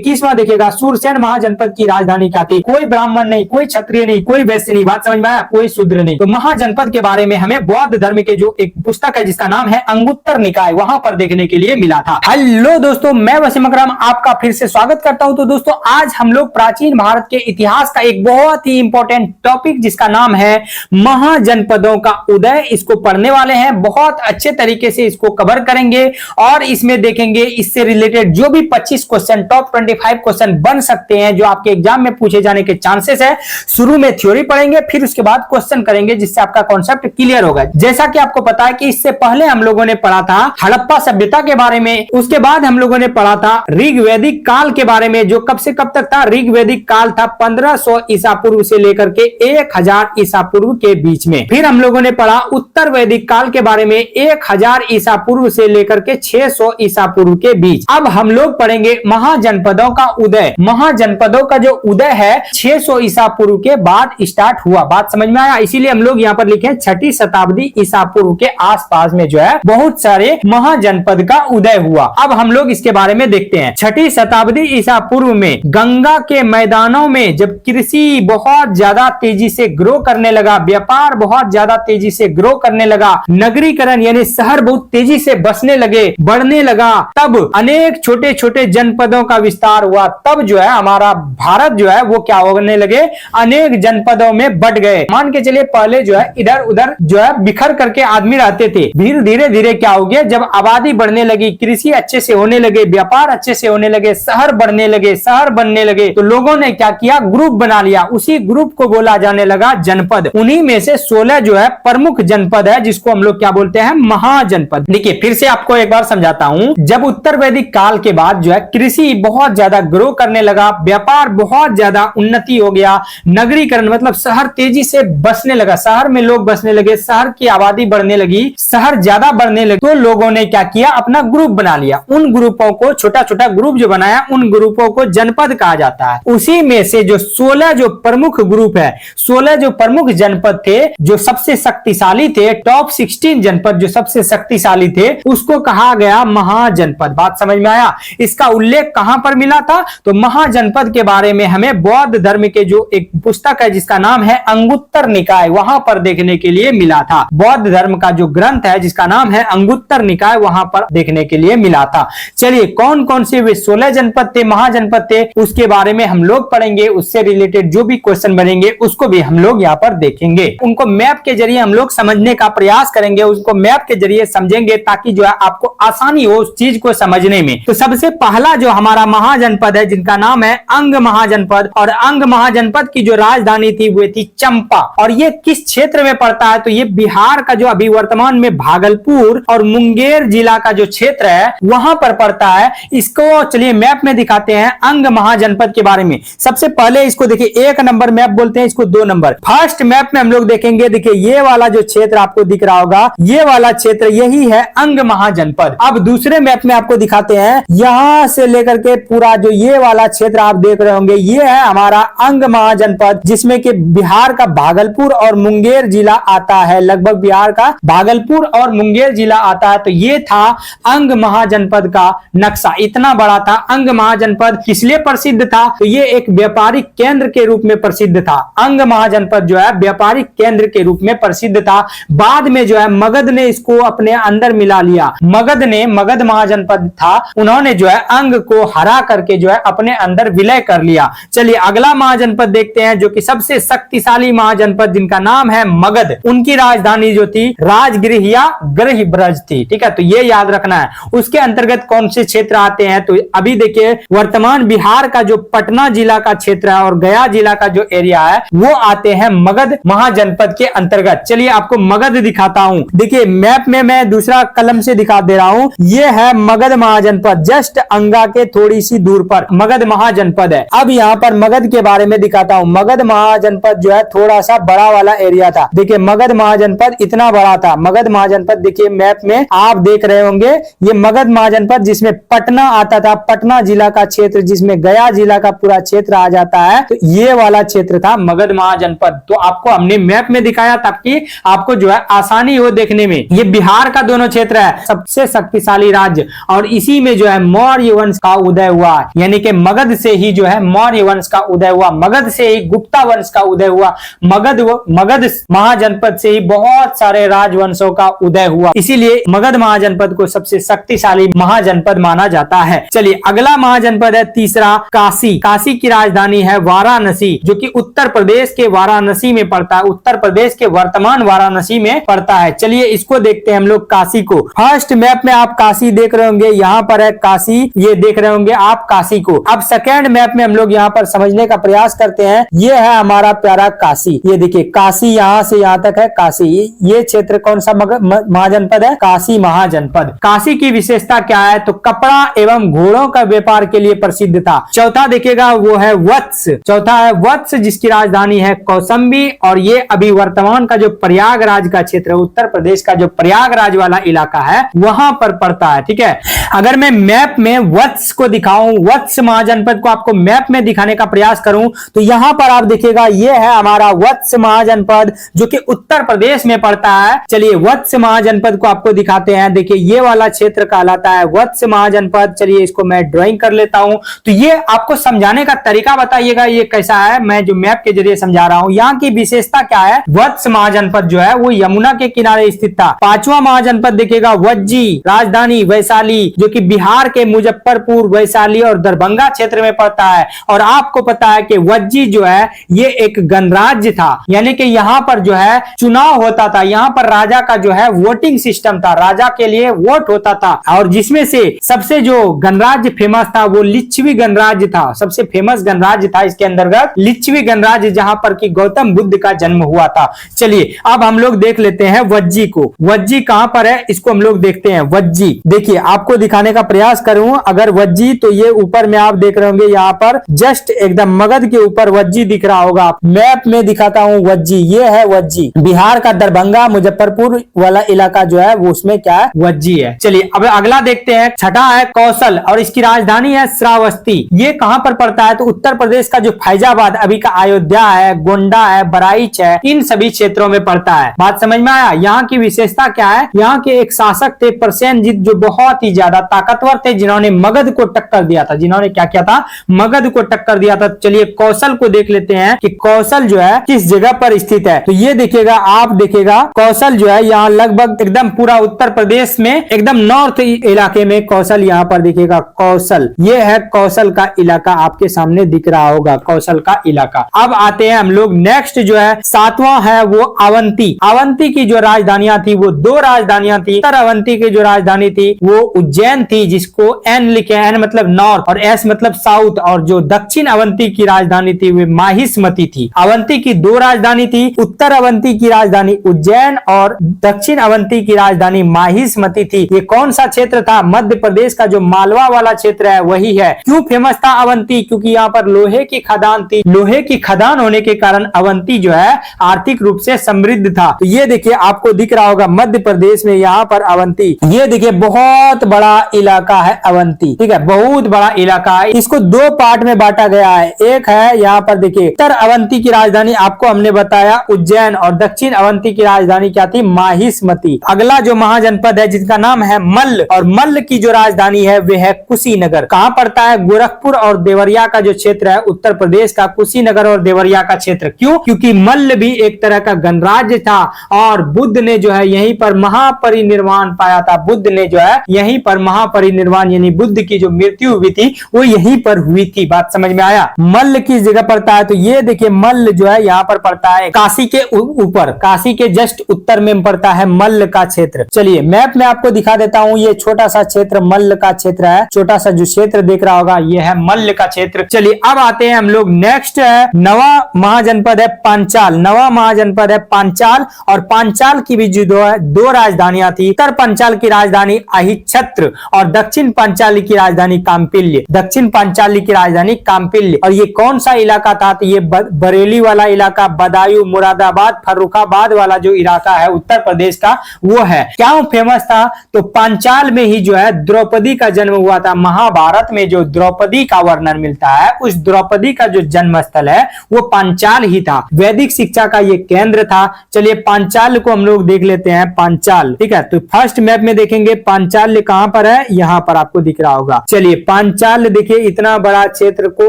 21वां देखिएगा, सूरसेन महाजनपद की राजधानी क्या थी? कोई ब्राह्मण नहीं, कोई क्षत्रिय नहीं, कोई वैश्य नहीं, बात समझ में आया? कोई शूद्र नहीं। तो महाजनपद के बारे में हमें बौद्ध धर्म के जो एक पुस्तक है जिसका नाम है अंगुत्तर निकाय, वहां पर देखने के लिए मिला था। हेलो दोस्तों, मैं वसीम अकरम आपका फिर से स्वागत करता हूं। तो दोस्तों आज हम लोग प्राचीन भारत के इतिहास का एक बहुत ही इंपॉर्टेंट टॉपिक जिसका नाम है महाजनपदों का उदय, इसको पढ़ने वाले हैं। बहुत अच्छे तरीके से इसको कवर करेंगे और इसमें देखेंगे इससे रिलेटेड जो भी 25 क्वेश्चन, टॉप 25 क्वेश्चन बन सकते हैं जो आपके एग्जाम में पूछे जाने के चांसेस है। शुरू में थ्योरी पढ़ेंगे, फिर उसके बाद क्वेश्चन करेंगे जिससे आपका कॉन्सेप्ट क्लियर होगा। जैसा कि आपको पता है कि इससे पहले हम लोगों ने पढ़ा था हड़प्पा सभ्यता के बारे में, उसके बाद हम लोगों ने पढ़ा था ऋग्वैदिक काल के बारे में, जो कब से कब तक था? ऋग्वैदिक काल था 1500 ईसा पूर्व से लेकर के 1000 ईसा पूर्व के बीच में। फिर हम लोगों ने पढ़ा उत्तर वैदिक काल के बारे में 1000 ईसा पूर्व से लेकर के 600 ईसा पूर्व के बीच। अब हम लोग पढ़ेंगे महाजनपदों का उदय। महाजनपदों का जो उदय है 600 ईसा पूर्व के बाद स्टार्ट हुआ। बात समझ में आया? इसीलिए हम लोग यहाँ पर लिखे 6ठी शताब्दी ईसा पूर्व के आसपास में जो है बहुत सारे महाजनपद का उदय हुआ। अब हम लोग इसके बारे में देखते हैं। 6ठी शताब्दी ईसा पूर्व में गंगा के मैदानों में जब कृषि बहुत ज्यादा तेजी से ग्रो करने लगा, व्यापार बहुत ज्यादा तेजी से ग्रो करने लगा, नगरीकरण यानी शहर बहुत तेजी से बसने लगे, बढ़ने लगा, तब अनेक छोटे छोटे जनपदों का विस्तार हुआ। तब जो है हमारा भारत जो है वो क्या होने लगे? अनेक जनपदों में बढ़ गए। मान के चलिए पहले जो है इधर उधर जो है बिखर करके आदमी रहते थे। धीरे धीरे क्या हो गया? जब आबादी बढ़ने लगी, कृषि अच्छे से होने लगे, व्यापार अच्छे से होने लगे, शहर बढ़ने लगे, शहर बनने लगे, तो लोगों ने क्या किया? ग्रुप बना लिया। उसी ग्रुप को बोला जाने लगा जनपद। उन्हीं में से 16 जो है प्रमुख जनपद है जिसको हम लोग क्या बोलते हैं? महाजनपद। देखिए फिर से आपको एक बार समझाता हूं। जब उत्तर वैदिक काल के बाद जो है कृषि बहुत ज्यादा ग्रो करने लगा, व्यापार बहुत ज्यादा उन्नति हो गया, नगरीकरण मतलब शहर तेजी से बसने लगा, शहर में लोग बसने लगे, शहर की आबादी बढ़ने लगी, शहर ज्यादा बढ़ने लगे, तो लोगों ने क्या किया? अपना ग्रुप बना लिया। उन ग्रुपों को, छोटा छोटा ग्रुप जो बनाया, उन ग्रुपों को जनपद कहा जाता है। उसी में से जो 16 जो प्रमुख ग्रुप है, 16 जो प्रमुख जनपद थे जो सबसे शक्तिशाली थे, टॉप 16 जनपद जो सबसे शक्तिशाली थे, उसको कहा गया महाजनपद। बात समझ में आया? इसका उल्लेख कहां पर मिला था? तो महाजनपद के बारे में हमें बौद्ध धर्म के जो एक पुस्तक है जिसका नाम है अंगुत्तर निकाय, वहां पर देखने के लिए मिला था। बौद्ध धर्म का जो ग्रंथ है जिसका नाम है अंगुत्तर निकाय, वहां पर देखने के लिए मिला था। चलिए कौन कौन से वे 16 जनपद थे, महाजनपद थे, उसके बारे में हम लोग पढ़ेंगे। उससे रिलेटेड जो भी क्वेश्चन बनेंगे उसको भी हम लोग यहाँ पर देखेंगे। उनको मैप के जरिए हम लोग समझने का प्रयास करेंगे, उसको मैप के जरिए समझेंगे ताकि जो है आपको आसानी हो उस चीज को समझने में। तो सबसे पहला जो हमारा महाजनपद है जिनका नाम है अंग महाजनपद, और अंग महाजनपद की जो राजधानी थी वो थी चंपा। और ये किस क्षेत्र में पड़ता है? तो ये बिहार का जो अभी वर्तमान में भागलपुर और मुंगेर जिला का जो क्षेत्र है वहां पर पड़ता है। इसको चलिए मैप में दिखाते हैं अंग महाजनपद के बारे में। सबसे पहले इसको देखिए, 1 नंबर मैप बोलते हैं इसको, 2 नंबर। फर्स्ट मैप में हम लोग देखेंगे, देखिए ये वाला जो क्षेत्र आपको दिख रहा होगा, ये वाला क्षेत्र यही है अंग महाजनपद। अब दूसरे मैप में आपको दिखाते हैं, यहां से लेकर के पूरा जो ये वाला क्षेत्र आप देख रहे होंगे, ये है हमारा अंग महाजनपद, जिसमें कि बिहार का भागलपुर और मुंगेर जिला आता है। लगभग बिहार का भागलपुर और मुंगेर जिला आता है। तो ये था अंग महाजनपद का नक्शा, इतना बड़ा था। अंग महाजनपद किस लिए प्रसिद्ध था? तो ये एक व्यापारिक केंद्र के रूप में प्रसिद्ध था। अंग महाजनपद जो है व्यापारिक केंद्र के रूप में प्रसिद्ध था। बाद में जो है मगध ने इसको अपने अंदर मिला लिया। मगध महाजनपद था, उन्होंने जो है अंग को हरा करके जो है अपने अंदर विलय कर लिया। चलिए अगला महाजनपद देखते हैं जो कि सबसे शक्तिशाली महाजनपद जिनका नाम है मगध। उनकी राजधानी जो थी राजगृह या गृहब्रज थी। ठीक है, तो ये याद रखना है। उसके अंतर्गत कौन से क्षेत्र आते हैं? तो अभी देखिए वर्तमान बिहार का जो पटना जिला का क्षेत्र है और गया जिला का जो एरिया है वो आते हैं मगध महाजनपद के अंतर्गत। चलिए आपको मगध दिखाता हूं। देखिए मैप में मैं दूसरा कलम से दिखा दे रहा हूं, ये है मगध महाजनपद। जस्ट अंगा के थोड़ी सी दूर पर मगध महाजनपद है। अब यहाँ पर मगध के बारे में दिखाता हूं। मगध महाजनपद जो है थोड़ा सा बड़ा वाला एरिया था। देखिए मगध महाजनपद इतना बड़ा था। मगध महाजनपद देखिए मैप में आप देख रहे होंगे, ये मगध महाजनपद जिसमें पटना आता था, पटना जिला का क्षेत्र, जिसमें गया जिला का पूरा क्षेत्र आ जाता है, तो ये वाला क्षेत्र था मगध महाजनपद। तो आपको हमने मैप में दिखाया ताकि आपको जो है आसानी हो देखने में। ये बिहार का दोनों क्षेत्र है, सबसे शक्तिशाली राज्य, और इसी में जो है मौर्य वंश का उदय हुआ हुआ, यानी कि मगध से ही जो है मौर्य वंश का उदय हुआ, मगध से ही गुप्ता वंश का उदय हुआ, मगध महाजनपद से ही बहुत सारे राजवंशों का उदय हुआ, इसीलिए मगध महाजनपद को सबसे शक्तिशाली महाजनपद माना जाता है। चलिए अगला महाजनपद है तीसरा काशी। काशी की राजधानी है वाराणसी, जो कि उत्तर प्रदेश के वाराणसी में पड़ता है, उत्तर प्रदेश के वर्तमान वाराणसी में पड़ता है। चलिए इसको देखते हैं हम लोग काशी को। फर्स्ट मैप में आप काशी देख रहे होंगे, यहाँ पर है काशी, ये देख रहे होंगे आप काशी को। अब सेकेंड मैप में हम लोग यहाँ पर समझने का प्रयास करते हैं, ये है हमारा प्यारा काशी। ये देखिए काशी यहाँ से यहाँ तक है काशी। ये क्षेत्र कौन सा महाजनपद है? काशी महाजनपद। काशी की विशेषता क्या है? तो कपड़ा एवं घोड़ों का व्यापार के लिए प्रसिद्ध था। चौथा देखिएगा वो है वत्स, चौथा है वत्स जिसकी राजधानी है कौसंबी, और ये अभी वर्तमान का जो प्रयागराज का क्षेत्र है, उत्तर प्रदेश का जो प्रयागराज वाला इलाका है वहां पर पड़ता है। ठीक है, अगर मैं मैप में वत्स को दिखाऊं, वत्स महाजनपद को आपको मैप में दिखाने का प्रयास करूं, तो यहां पर आप देखिएगा ये है हमारा वत्स महाजनपद जो कि उत्तर प्रदेश में पड़ता है। चलिए वत्स महाजनपद को आपको दिखाते हैं। देखिए ये वाला क्षेत्र कहलाता है वत्स महाजनपद। चलिए इसको मैं ड्राइंग कर लेता हूं। तो ये आपको समझाने का तरीका बताइएगा ये कैसा है, मैं जो मैप के जरिए समझा रहा हूं। यहाँ की विशेषता क्या है? वत्स महाजनपद जो है वो यमुना के किनारे स्थित था। पांचवा महाजनपद देखिएगा वज्जी, राजधानी वैशाली, जो कि बिहार के मुजफ्फरपुर, वैशाली और दरभंगा क्षेत्र में पड़ता है। और आपको पता है कि वज्जी जो है ये एक गणराज्य था, यानी कि यहाँ पर जो है चुनाव होता था, यहाँ पर राजा का जो है वोटिंग सिस्टम था, राजा के लिए वोट होता था। और जिसमें से सबसे जो गणराज्य फेमस था वो लिच्छवी गणराज्य था, सबसे फेमस गणराज्य था इसके अंतर्गत लिच्छवी गणराज्य, जहां पर कि गौतम बुद्ध का जन्म हुआ था। चलिए अब हम लोग देख लेते हैं वज्जी को। वज्जी कहां पर है इसको हम लोग देखते हैं। वज्जी देखिए आपको दिखाने का प्रयास करूं, अगर वज्जी तो ये ऊपर में आप देख रहे होंगे, यहाँ पर जस्ट एकदम मगध के ऊपर वज्जी दिख रहा होगा। मैप में दिखाता हूं वज्जी, ये है वज्जी, बिहार का दरभंगा मुजफ्फरपुर वाला इलाका जो है वो उसमें क्या है? वज्जी है। चलिए अब अगला देखते हैं। छठा है कौशल और इसकी राजधानी है श्रावस्ती। ये कहां पर पड़ता है? तो उत्तर प्रदेश का जो फैजाबाद अभी का अयोध्या है, गोंडा है, बराइच है, इन सभी क्षेत्रों में पड़ता है। बात समझ में आया? यहाँ की विशेषता क्या है? यहाँ के एक शासक थे प्रसेनजीत, जो बहुत ही ज्यादा ताकतवर थे, जिन्होंने मगध को टक्कर दिया था। जिन्होंने क्या किया था? मगध को टक्कर दिया था। चलिए कौशल को देख लेते हैं कि कौशल जो है किस जगह पर स्थित है। तो ये देखिएगा, आप देखिएगा कौशल जो है यहाँ लगभग एकदम पूरा उत्तर प्रदेश में एकदम नॉर्थ इलाके में कौशल, यहाँ पर देखिएगा कौशल, ये है कौशल का इलाका, आपके सामने दिख रहा होगा कौशल का इलाका। अब आते हैं हम लोग नेक्स्ट जो है सातवां है वो अवंती। अवंती की जो राजधानियां थी वो दो राजधानियां थी। उत्तर अवंती की जो राजधानी थी वो उज्जैन थी, जिसको एन लिखे, एन मतलब नॉर्थ और एस मतलब साउथ, और जो दक्षिण अवंती की राजधानी थी वो माहिष्मती थी। अवंती की दो राजधानी थी, उत्तर अवंती की राजधानी उज्जैन और दक्षिण अवंती की राजधानी माहिष्मती थी। ये कौन सा क्षेत्र था? मध्य प्रदेश का जो मालवा वाला क्षेत्र है वही है। क्यों फेमस था अवंती? क्योंकि यहाँ पर लोहे की खदान थी। लोहे की खदान होने के कारण अवंती जो है आर्थिक रूप से समृद्ध था। तो ये देखिए आपको दिख रहा होगा मध्य प्रदेश में यहाँ पर अवंती, ये देखिए बहुत बड़ा इलाका है अवंती। ठीक है, बहुत बड़ा इलाका है। इसको दो पार्ट में बांटा गया है। एक है यहाँ पर देखिए उत्तर अवंती की राजधानी आपको हमने बताया उज्जैन, और दक्षिण अवंती की राजधानी क्या थी? माहिष्मती। अगला जो महाजनपद है जिसका नाम है मल्ल, और मल्ल की जो राजधानी है वह है कुशीनगर। कहां पड़ता है? गोरखपुर और देवरिया का जो क्षेत्र है उत्तर प्रदेश का, कुशीनगर और देवरिया का क्षेत्र। क्यों? क्योंकि मल्ल भी एक तरह का गणराज्य था और बुद्ध ने जो है यहीं पर महापरिनिर्वाण पाया था। बुद्ध ने जो है यहीं पर महापरिनिर्वाण, यानी बुद्ध की जो मृत्यु हुई थी वो यहीं पर हुई थी। बात समझ में आया? मल्ल किस जगह पड़ता है? तो ये देखिए मल्ल जो है यहाँ पर पड़ता है काशी के ऊपर, काशी के जस्ट उत्तर में पड़ता है मल्ल का क्षेत्र। चलिए मैप में आपको दिखा देता हूँ, ये छोटा सा क्षेत्र मल्ल का क्षेत्र है। छोटा सा जो क्षेत्र देख रहा होगा ये है मल्ल का क्षेत्र। चलिए अब आते हैं हम लोग नेक्स्ट है नवा महाजनपद है पांचाल। नवा महाजनपद है पांचाल, और पांचाल की भी जो दो राजधानियां थी। उत्तर पांचाल की राजधानी अहिच्छत्र और दक्षिण पांचाली की राजधानी काम्पिल्य। दक्षिण पांचाली की राजधानी काम्पिल्य। और ये कौन सा इलाका था? तो ये बरेली वाला इलाका, बदायूं, मुरादाबाद, फर्रुखाबाद वाला जो इलाका है उत्तर प्रदेश का वो है। क्या फेमस था? तो पांचाल में ही जो है द्रौपदी का जन्म हुआ था। महाभारत में जो द्रौपदी का वर्णन मिलता है उस द्रौपदी का जो जन्म स्थल है वो पांचाल ही था। वैदिक शिक्षा का ये केंद्र था। चलिए पांचाल को हम लोग देख लेते हैं। पांचाल, ठीक है, तो फर्स्ट मैप में देखेंगे पांचाल कहां पर है, यहाँ पर आपको दिख रहा होगा। चलिए पांचाल्य, देखिए इतना बड़ा क्षेत्र को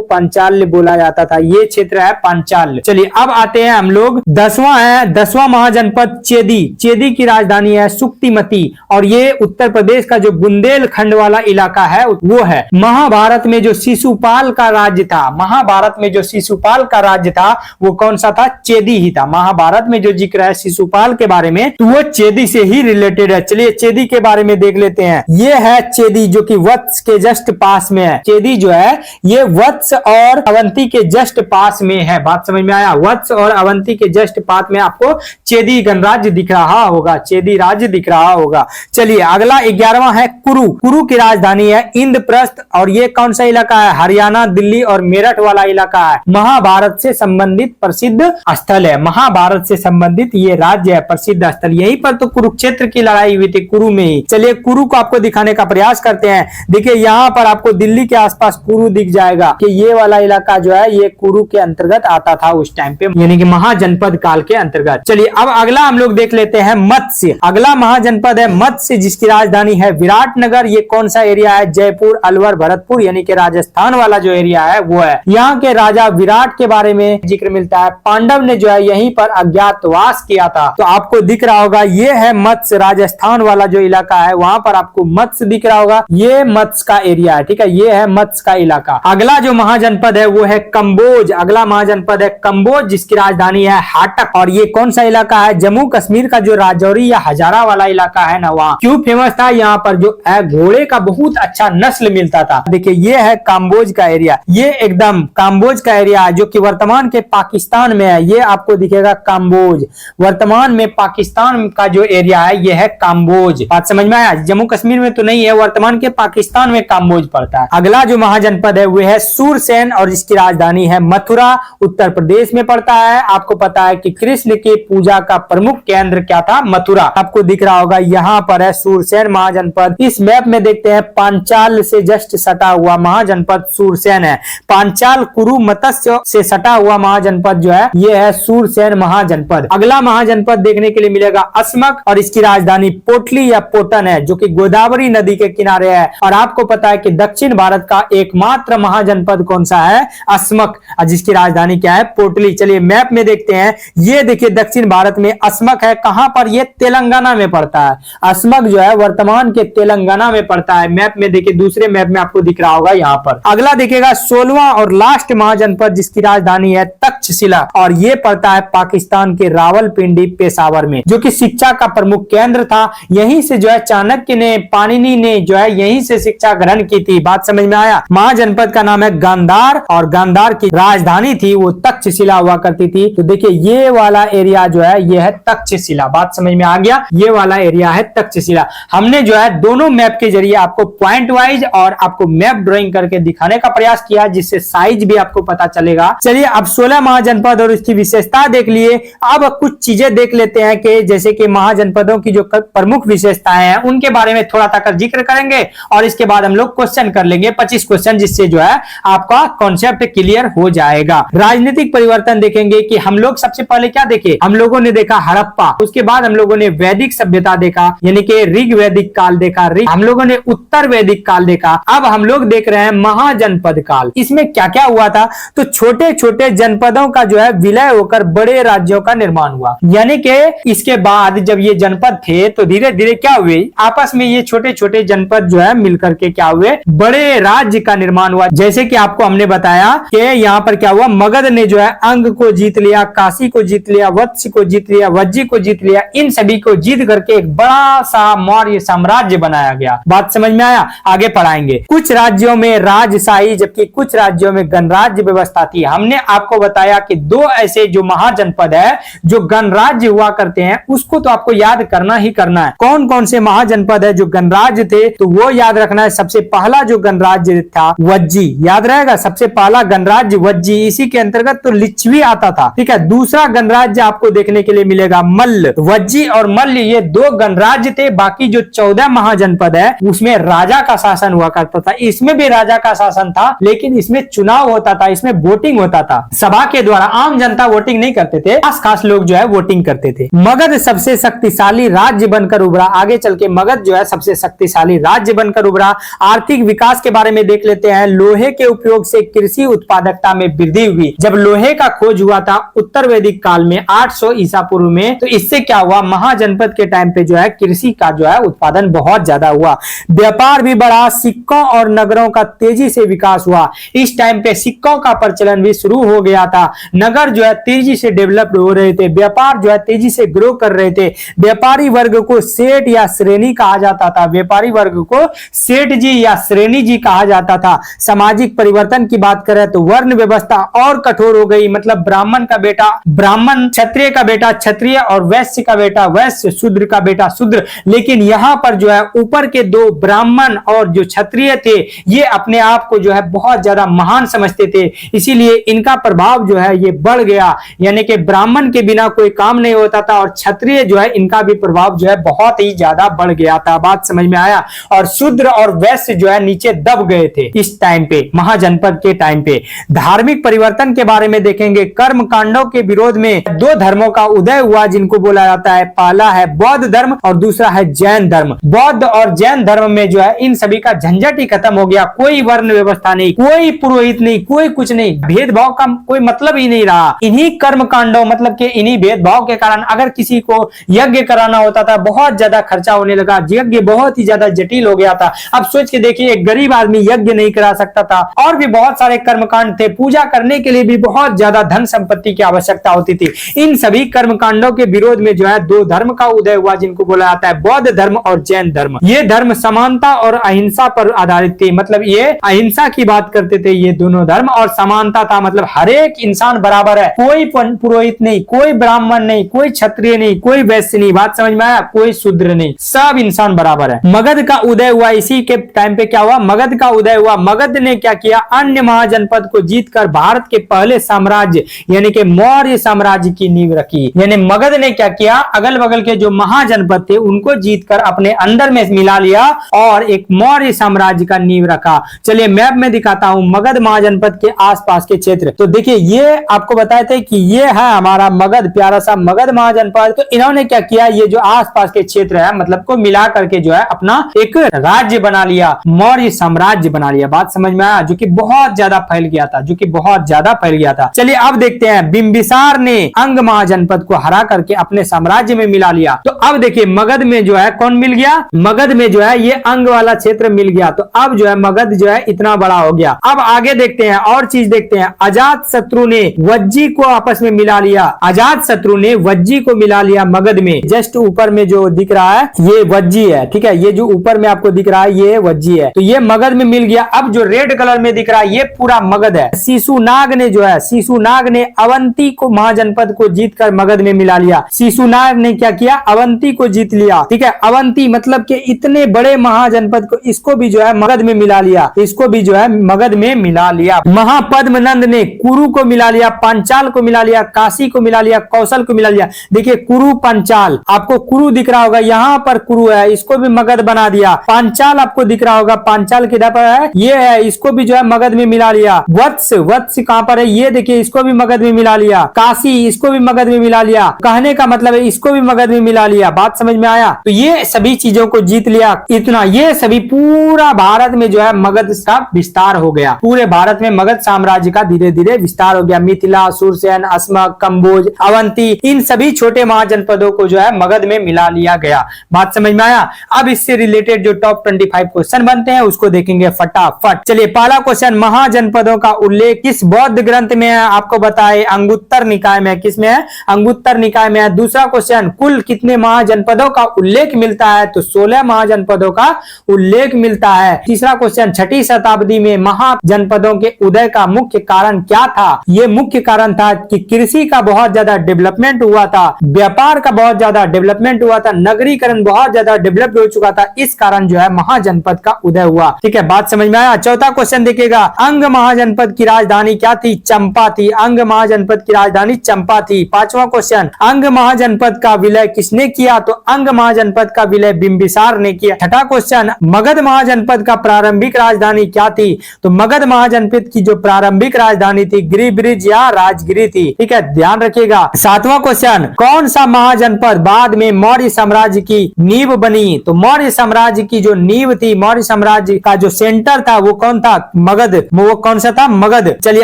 पांचाल्य बोला जाता था, ये क्षेत्र है पांचाल्य। चलिए अब आते हैं हम लोग 10वां है, 10वां महाजनपद चेदी। चेदी की राजधानी है सुक्तिमती और ये उत्तर प्रदेश का जो बुंदेलखंड वाला इलाका है वो है। महाभारत में जो शिशुपाल का राज्य था, महाभारत में जो शिशुपाल का राज्य था वो कौन सा था? चेदी ही था। महाभारत में जो जिक्र है शिशुपाल के बारे में तो वो चेदी से ही रिलेटेड है। चलिए चेदी के बारे में देख लेते हैं। ये है चेदी जो कि वत्स के जस्ट पास में है। चेदी जो है ये वत्स और अवंती के जस्ट पास में है। बात समझ में आया? वत्स और अवंती के जस्ट पास में आपको चेदी गणराज्य दिख रहा होगा, चेदी राज्य दिख रहा होगा। चलिए अगला 11वां है कुरु। कुरु की राजधानी है इंद्रप्रस्थ और ये कौन सा इलाका है? हरियाणा, दिल्ली और मेरठ वाला इलाका है। महाभारत से संबंधित प्रसिद्ध स्थल है, महाभारत से संबंधित ये राज्य है, प्रसिद्ध स्थल। यहीं पर तो कुरुक्षेत्र की लड़ाई हुई थी, कुरु में ही। चलिए कुरु को आपको दिखाने का प्रयास करते हैं। देखिए यहाँ पर आपको दिल्ली के आसपास कुरु दिख जाएगा कि ये वाला इलाका जो है ये कुरु के अंतर्गत आता था उस टाइम पे, यानी कि महाजनपद काल के अंतर्गत। चलिए अब अगला हम लोग देख लेते हैं मत्स्य। अगला महाजनपद है मत्स्य जिसकी राजधानी है विराटनगर। ये कौन सा एरिया है? जयपुर, अलवर, भरतपुर यानी कि राजस्थान वाला जो एरिया है वो है। यहाँ के राजा विराट के बारे में जिक्र मिलता है। पांडव ने जो है यहीं पर अज्ञातवास किया था, तो आपको दिख रहा होगा ये है मत्स्य, राजस्थान वाला जो इलाका है वहां पर आपको मत्स्य दिख रहा होगा, ये मत्स्य का एरिया है। ठीक है, ये है मत्स्य का इलाका। अगला जो महाजनपद है वो है कंबोज। अगला महाजनपद है कंबोज जिसकी राजधानी है हाटक और ये कौन सा इलाका है? जम्मू कश्मीर का जो राजौरी या हजारा वाला इलाका है ना, वहाँ क्यों फेमस था? यहाँ पर जो घोड़े का बहुत अच्छा नस्ल मिलता था। देखिए ये है काम्बोज का एरिया, ये एकदम काम्बोज का एरिया है जो कि वर्तमान के पाकिस्तान में है। ये आपको दिखेगा काम्बोज, वर्तमान में पाकिस्तान का जो एरिया है ये है काम्बोज। बात समझ में आया? जम्मू कश्मीर में तो नहीं है, वर्तमान के पाकिस्तान में काम्बोज पड़ता है। अगला जो महाजनपद है वो है सूरसेन और इसकी राजधानी है मथुरा, उत्तर प्रदेश में पड़ता है। आपको पता है कि कृष्ण की पूजा का प्रमुख केंद्र क्या था? मथुरा। आपको दिख रहा होगा यहाँ पर है सूरसेन महाजनपद। इस मैप में देखते हैं पांचाल से जस्ट सटा हुआ महाजनपद सूरसेन है। पांचाल कुरु मत्स्य से सटा हुआ महाजनपद जो है ये है सूरसेन महाजनपद। अगला महाजनपद देखने के लिए मिलेगा अस्मक और इसकी राजधानी पोटली या पोटन है जो कि गोदावरी नदी के किनारे है। और आपको पता है कि दक्षिण भारत का एकमात्र महाजनपद कौन सा है? अस्मक, जिसकी राजधानी क्या है? पोटली। चलिए मैप में देखते हैं। ये देखिए दक्षिण भारत में अस्मक है, कहां पर? ये तेलंगाना में पड़ता है। अस्मक जो है वर्तमान के तेलंगाना में पड़ता है। मैप में देखिए, दूसरे मैप में आपको दिख रहा होगा यहाँ पर। अगला देखिएगा 16वां और लास्ट महाजनपद जिसकी राजधानी है तक्षशिला और ये पड़ता है पाकिस्तान के रावलपिंडी पेशावर में, जो कि शिक्षा का प्रमुख केंद्र था। यहीं से जो है चाणक्य ने, पाणिनि ने जो है यहीं से शिक्षा ग्रहण की थी। बात समझ में आया? महाजनपद का नाम है गांधार और गांधार की राजधानी थी वो तक्षशिला हुआ करती थी। तो देखिए ये वाला एरिया जो है ये है तक्षशिला। बात समझ में आ गया? ये वाला एरिया है तक्षशिला। हमने जो है दोनों मैप के जरिए आपको पॉइंट वाइज और आपको मैप ड्राइंग करके दिखाने का प्रयास किया जिससे साइज भी आपको पता चलेगा। चलिए अब 16 महाजनपद और इसकी विशेषता देख लिए। अब कुछ चीजें देख लेते हैं कि जैसे कि महाजनपदों की जो प्रमुख विशेषताएं हैं उनके बारे में थोड़ा तक जिक्र करेंगे और इसके बाद हम लोग क्वेश्चन कर लेंगे 25 क्वेश्चन, जिससे जो है आपका कॉन्सेप्ट क्लियर हो जाएगा। राजनीतिक परिवर्तन देखेंगे कि हम लोग सबसे पहले क्या देखे? हम लोगों ने देखा हड़प्पा, उसके बाद हम लोगों ने वैदिक सभ्यता देखा यानी कि ऋग वैदिक काल देखा, हम लोगों ने उत्तर वैदिक काल देखा। अब हम लोग देख रहे हैं महाजनपद काल। इसमें क्या क्या हुआ था? तो छोटे छोटे जनपदों का जो है विलय होकर बड़े राज्यों का निर्माण हुआ, यानी कि इसके बाद जब ये जनपद थे तो धीरे धीरे क्या हुए? आपस में ये छोटे छोटे जनपद जो है मिलकर के क्या हुए? बड़े राज्य का निर्माण हुआ। जैसे कि आपको हमने बताया कि यहाँ पर क्या हुआ? मगध ने जो है अंग को जीत लिया, काशी को जीत लिया, वत्स को जीत लिया, वज्जी को जीत लिया। इन सभी को जीत करके एक बड़ा सा मौर्य साम्राज्य बनाया गया। बात समझ में आया? आगे पढ़ाएंगे। कुछ राज्यों में राजशाही जबकि कुछ राज्यों में गणराज्य व्यवस्था थी। हमने आपको बताया कि दो ऐसे जो महाजनपद है जो गणराज्य हुआ करते हैं उसको तो आपको याद करना ही करना है। कौन कौन से महाजनपद है जो गणराज्य थे? तो वो याद रखना है। सबसे पहला जो गणराज्य था वज्जी, याद रहेगा, सबसे पहला गणराज्य वज्जी। इसी के अंतर्गत तो लिच्छवी आता था। ठीक है, दूसरा गणराज्य आपको देखने के लिए मिलेगा मल्ल। वज्जी और मल्ल ये दो गणराज्य थे। बाकी जो 14 महाजनपद है उसमें राजा का शासन हुआ करता था। इसमें भी राजा का शासन था लेकिन इसमें चुनाव होता था, इसमें वोटिंग होता था सभा के द्वारा। आम जनता वोटिंग नहीं करते थे, खास लोग जो है वोटिंग करते थे। मगध सबसे शक्तिशाली राज्य बनकर उभरा। आगे चल के मगध जो है सबसे शक्तिशाली राज्य बनकर उभरा। आर्थिक विकास के बारे में देख लेते हैं। लोहे के उपयोग से कृषि उत्पादकता में वृद्धि हुई। जब लोहे का खोज हुआ था उत्तर वैदिक काल में 800 ईसा पूर्व में, तो इससे क्या हुआ, महाजनपद के टाइम पे जो है कृषि का जो है उत्पादन बहुत ज्यादा हुआ, व्यापार भी बढ़ा, सिक्कों और नगरों का तेजी से विकास हुआ। इस टाइम पे सिक्कों का प्रचलन भी शुरू हो गया था, नगर जो है तेजी से डेवलप हो रहे थे, व्यापार जो है तेजी से ग्रो कर रहे थे। व्यापारी वर्ग को सेठ या श्रेणी कहा जाता था, व्यापारी वर्ग को सेठ जी या श्रेणी जी कहा जाता था। सामाजिक परिवर्तन की बात करें तो वर्ण व्यवस्था और कठोर हो गई, मतलब ब्राह्मण का बेटा ब्राह्मण, क्षत्रिय का बेटा क्षत्रिय और वैश्य का बेटा वैश्य, शूद्र का बेटा शूद्र। लेकिन यहां पर जो है ऊपर के दो ब्राह्मण और जो क्षत्रिय थे ये अपने आप को जो है बहुत ज्यादा महान समझते थे, इसीलिए इनका प्रभाव जो है ये बढ़ गया, यानी कि ब्राह्मण के बिना कोई काम नहीं होता था, और क्षत्रिय जो है इनका भी प्रभाव जो है बहुत ही ज्यादा बढ़ गया था। बात समझ में आया। और शूद्र और वैश्य जो है नीचे दब गए थे इस टाइम पे, महाजनपद के टाइम पे। धार्मिक परिवर्तन के बारे में देखेंगे। कर्म कांडों के विरोध में दो धर्मों का उदय हुआ जिनको बोला जाता है, पहला है बौद्ध धर्म और दूसरा है जैन धर्म। बौद्ध और जैन धर्म में जो है इन सभी का झंझट ही खत्म हो गया, कोई वर्ण व्यवस्था नहीं, कोई पुरोहित नहीं, कोई कुछ नहीं, भेदभाव का कोई मतलब ही नहीं रहा। इन्हीं कर्म कांडों मतलब के इन्हीं भेदभाव के कारण अगर किसी को यज्ञ कराना होता था बहुत ज्यादा खर्चा होने लगा, यज्ञ बहुत ही ज्यादा जटिल हो गया था। अब सोच के देखिए एक गरीब आदमी यज्ञ नहीं करा सकता था, और भी बहुत सारे कर्मकांड थे, पूजा करने के लिए भी बहुत ज्यादा धन संपत्ति की आवश्यकता होती थी। इन सभी कर्मकांडों के विरोध में जो है दो धर्म का उदय हुआ जिनको बोला जाता है बौद्ध धर्म और जैन धर्म। ये धर्म समानता और अहिंसा पर आधारित थे, मतलब ये अहिंसा की बात करते थे ये दोनों धर्म, और समानता था मतलब हर एक इंसान बराबर है, कोई पुरोहित नहीं, कोई ब्राह्मण नहीं, कोई क्षत्रिय नहीं, कोई वैश्य नहीं, बात समझ में आया, कोई शूद्र नहीं, सब इंसान बराबर है। मगध का उदय हुआ, इसी के टाइम पे क्या हुआ, मगध का उदय हुआ। मगध ने क्या किया, अन्य महाजनपद को जीतकर भारत के पहले साम्राज्य यानी कि मौर्य साम्राज्य की नींव रखी। यानी मगध ने क्या किया, अगल बगल के जो महाजनपद थे उनको जीतकर अपने अंदर में मिला लिया और एक मौर्य साम्राज्य का नींव रखा। चलिए मैप में दिखाता हूं मगध महाजनपद के आसपास के क्षेत्र। तो देखिए ये आपको बताए थे कि ये है हमारा मगध, प्यारा सा मगध महाजनपद। तो इन्होंने क्या किया, ये जो आसपास के क्षेत्र है मतलब को मिला करके जो है अपना एक राज्य बना लिया, मौर्य साम्राज्य बना लिया। बात समझ में आया, जो कि बहुत ज्यादा फैल गया था, जो कि बहुत ज्यादा फैल गया था। चलिए अब देखते हैं, बिंबिसार ने अंग महाजनपद को हरा करके अपने साम्राज्य में मिला लिया। तो अब देखिए मगध में जो है कौन मिल गया, मगध में जो है ये अंग वाला क्षेत्र मिल गया। तो अब जो है मगध जो है इतना बड़ा हो गया। अब आगे देखते हैं और चीज देखते हैं, अजात शत्रु ने वज्जी को आपस में मिला लिया। अजात शत्रु ने वज्जी को मिला लिया मगध में। जस्ट ऊपर में जो दिख रहा है ये वज्जी है, ठीक है, ये जो ऊपर में आपको दिख रहा है ये वज्जी है, तो ये मगध में मिल गया। अब जो रेड कलर में दिख रहा है ये पूरा मगध है। शिशुनाग ने जो है, शिशुनाग ने अवंती को महाजनपद को जीतकर मगध में मिला लिया। शिशुनाग ने क्या किया, अवंती को जीत लिया, ठीक है। अवंती मतलब कि इतने बड़े महाजनपद को, इसको भी जो है मगध में मिला लिया, इसको भी जो है मगध में मिला लिया। महापद्मनंद ने कुरु को मिला लिया, पांचाल को मिला लिया, काशी को मिला लिया, कौशल को मिला लिया। देखिए कुरु पांचाल, आपको कुरु दिख रहा होगा, यहाँ पर कुरु है, इसको भी मगध बना दिया। पांचाल आपको दिख रहा होगा, पांचाल किधर पर है, ये है, इसको भी जो है मगध में मिला लिया। वत्स, वत्स कहां पर है, ये देखिए इसको भी मगध में मिला लिया। काशी, इसको भी मगध में मिला लिया। कहने का मतलब है इसको भी मगध में मिला लिया। बात समझ में आया। तो ये सभी चीजों को जीत लिया। इतना ये सभी पूरा भारत में जो है मगध का विस्तार हो गया। पूरे भारत में मगध साम्राज्य का धीरे धीरे विस्तार हो गया। मिथिला, सुरसेन, अस्मक, कंबोज, अवंती, इन सभी छोटे महाजनपदों को जो है मगध में मिला लिया गया। बात समझ में आया। अब इससे रिलेटेड जो टॉप 25 क्वेश्चन बनते हैं उसको देखेंगे फटाफट। चलिए पहला क्वेश्चन, महाजनपदों का उल्लेख किस बौद्ध ग्रंथ में है, आपको बताए अंगुत्तर निकाय में। किसमें है, अंगुत्तर निकाय में है। दूसरा क्वेश्चन, कुल कितने महाजनपदों का उल्लेख मिलता है, तो 16 महाजनपदों का उल्लेख मिलता है। तीसरा क्वेश्चन, 6ठी शताब्दी में महाजनपदों के उदय का मुख्य कारण क्या था, ये मुख्य कारण था कि कृषि का बहुत ज्यादा डेवलपमेंट हुआ था, व्यापार का बहुत ज्यादा डेवलपमेंट हुआ था, नगरीकरण बहुत ज्यादा डेवलप हो चुका था, इस कारण जो है महाजनपद का उदय हुआ। ठीक है, बात समझ में आया। चौथा क्वेश्चन देखिएगा, अंग महाजनपद की राजधानी क्या थी, चंपा थी। अंग महाजनपद की राजधानी चंपा थी। पांचवा क्वेश्चन, अंग महाजनपद का विलय किसने किया, तो अंग महाजनपद का विलय बिंबिसार ने किया। छठा क्वेश्चन, मगध महाजनपद का प्रारंभिक राजधानी क्या थी, तो मगध महाजनपद की जो प्रारंभिक राजधानी थी गिरिब्रिज या राजगिरी थी। ठीक है, ध्यान रखिएगा। सातवां क्वेश्चन, कौन सा महाजनपद बाद में मौर्य साम्राज्य की नींव बनी, तो मौर्य साम्राज्य की जो नींव थी, मौर्य साम्राज्य राज्य का जो सेंटर था वो कौन था? मगध। वो कौन सा था? मगध। चलिए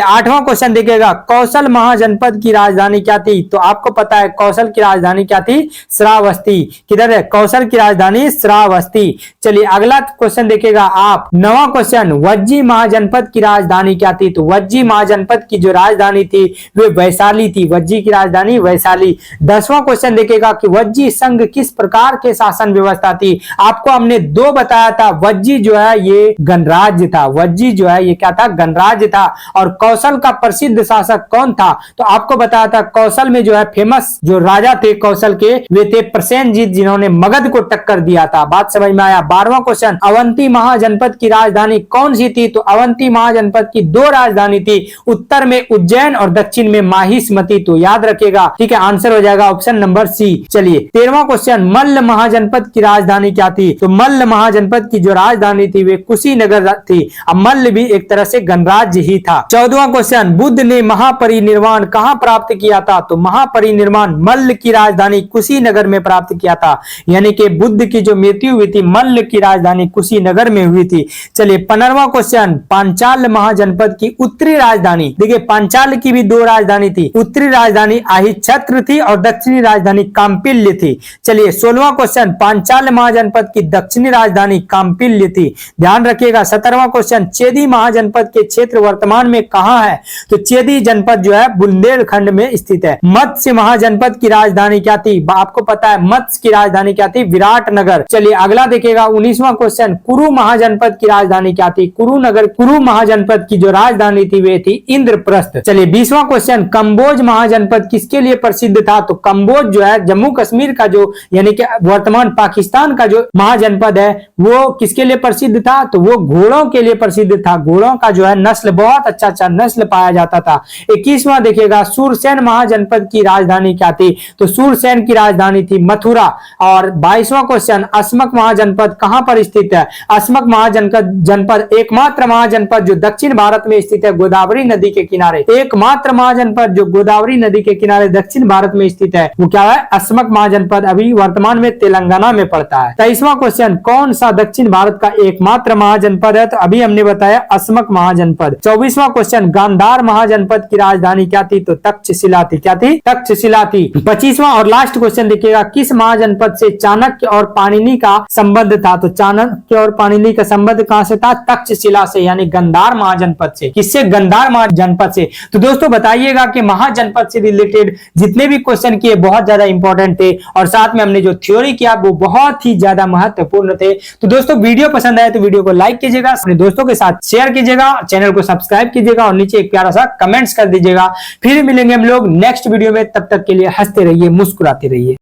8वां क्वेश्चन देखिएगा, कौशल महाजनपद की राजधानी क्या थी? तो आपको पता है कौशल की राजधानी क्या थी? श्रावस्ती। किधर है? कौशल की राजधानी श्रावस्ती। चलिए अगला क्वेश्चन देखिएगा आप, 9वां क्वेश्चन, वज्जी महाजनपद की राजधानी क्या थी? तो वज्जी महाजनपद की जो राजधानी थी वे वैशाली थी। वज्जी की राजधानी वैशाली। 10वां क्वेश्चन देखिएगा कि वज्जी संघ किस प्रकार के शासन व्यवस्था थी? आपको हमने 2 बताया था। वज्जी जो है ये गणराज्य था। वज्जी जो है ये क्या था? गणराज्य था। और कौशल का प्रसिद्ध शासक कौन था? तो आपको बताया था कौशल में जो है फेमस जो राजा थे कौशल के वे थे प्रसेनजीत, जिन्होंने मगध को टक्कर दिया था। बात समझ में आया? 12वां क्वेश्चन, अवंती महाजनपद की राजधानी कौन सी थी? तो अवंती महाजनपद की 2 राजधानी थी, उत्तर में उज्जैन और दक्षिण में माहिष्मती। तो याद रखिएगा, ठीक है, आंसर हो जाएगा ऑप्शन नंबर सी। चलिए 13वां क्वेश्चन, मल्ल महाजनपद की राजधानी क्या थी? तो मल्ल महाजनपद की जो राजधानी थी वे कुशीनगर थी। अब मल्ल भी एक तरह से गणराज्य ही था। 14वां क्वेश्चन, बुद्ध ने महापरिनिर्वाण कहां प्राप्त किया था? तो महापरिनिर्वाण मल्ल की राजधानी कुशीनगर में प्राप्त किया था। यानी कि बुद्ध की जो मृत्यु हुई थी मल्ल की राजधानी कुशीनगर में हुई थी। चलिए 15वां क्वेश्चन, पांचाल महाजनपद की उत्तरी राजधानी, देखिए पांचाल की भी 2 राजधानी थी, उत्तरी राजधानी आहिछत्र थी और दक्षिणी राजधानी काम्पिल्य थी। चलिए 16वां क्वेश्चन, पांचाल महाजनपद की दक्षिणी राजधानी काम्पिल्य थी। ध्यान रखिएगा। 17वां क्वेश्चन, चेदी महाजनपद के क्षेत्र वर्तमान में कहां है? तो चेदी जनपद जो है बुंदेलखंड में स्थित है। मत्स्य महाजनपद की राजधानी क्या थी? आपको पता है मत्स्य की राजधानी क्या थी? विराटनगर। चलिए अगला देखिएगा 19वां क्वेश्चन, कुरु महाजनपद की राजधानी क्या थी? कुरु महाजनपद की जो राजधानी थी वे थी इंद्रप्रस्थ। चलिए 20वां क्वेश्चन, कंबोज महाजनपद किसके लिए प्रसिद्ध था? तो कंबोज जो है जम्मू कश्मीर का जो यानी कि वर्तमान पाकिस्तान का जो महाजनपद है वो किसके लिए प्रसिद्ध था? तो वो घोड़ों के लिए प्रसिद्ध था। घोड़ों का जो है नस्ल बहुत अच्छा नस्ल पाया जाता था। 21वां देखिएगा, सूरसेन महाजनपद की राजधानी क्या थी? तो सूरसेन की राजधानी थी मथुरा। और 22वां क्वेश्चन, अस्मक महाजनपद कहां पर स्थित है? अस्मक महाजनपद एकमात्र महाजनपद जो दक्षिण भारत में स्थित है, गोदावरी नदी के किनारे। एकमात्र महाजनपद जो गोदावरी नदी के किनारे दक्षिण भारत में स्थित है वो क्या है? अस्मक महाजनपद। अभी वर्तमान में तेलंगाना में पड़ता है। 23वां क्वेश्चन, कौन सा दक्षिण भारत का एकमात्र महाजनपद है? तो अभी हमने बताया अस्मक महाजनपद। 24वां क्वेश्चन, गांधार महाजनपद की राजधानी क्या थी? तो तक्षशिला थी। क्या थी? तक्षशिला थी। 25वां और लास्ट क्वेश्चन देखिएगा, किस महाजनपद से चाणक्य और पाणिनि का संबंध था? तो चाणक्य और पाणिनि का संबंध कहां से था? तक्षशिला से, यानी गांधार महाजनपद से। किससे? गांधार महाजनपद से। तो दोस्तों बताइएगा कि महाजनपद से रिलेटेड जितने भी क्वेश्चन किए बहुत ज्यादा इंपॉर्टेंट थे और साथ में हमने जो थ्योरी किया वो बहुत ही ज्यादा महत्वपूर्ण थे। तो दोस्तों वीडियो पसंद आए तो वीडियो को लाइक कीजिएगा, अपने दोस्तों के साथ शेयर कीजिएगा, चैनल को सब्सक्राइब कीजिएगा और नीचे एक प्यारा सा कमेंट्स कर दीजिएगा। फिर मिलेंगे हम लोग नेक्स्ट वीडियो में। तब तक के लिए हंसते रहिए, मुस्कुराते रहिए।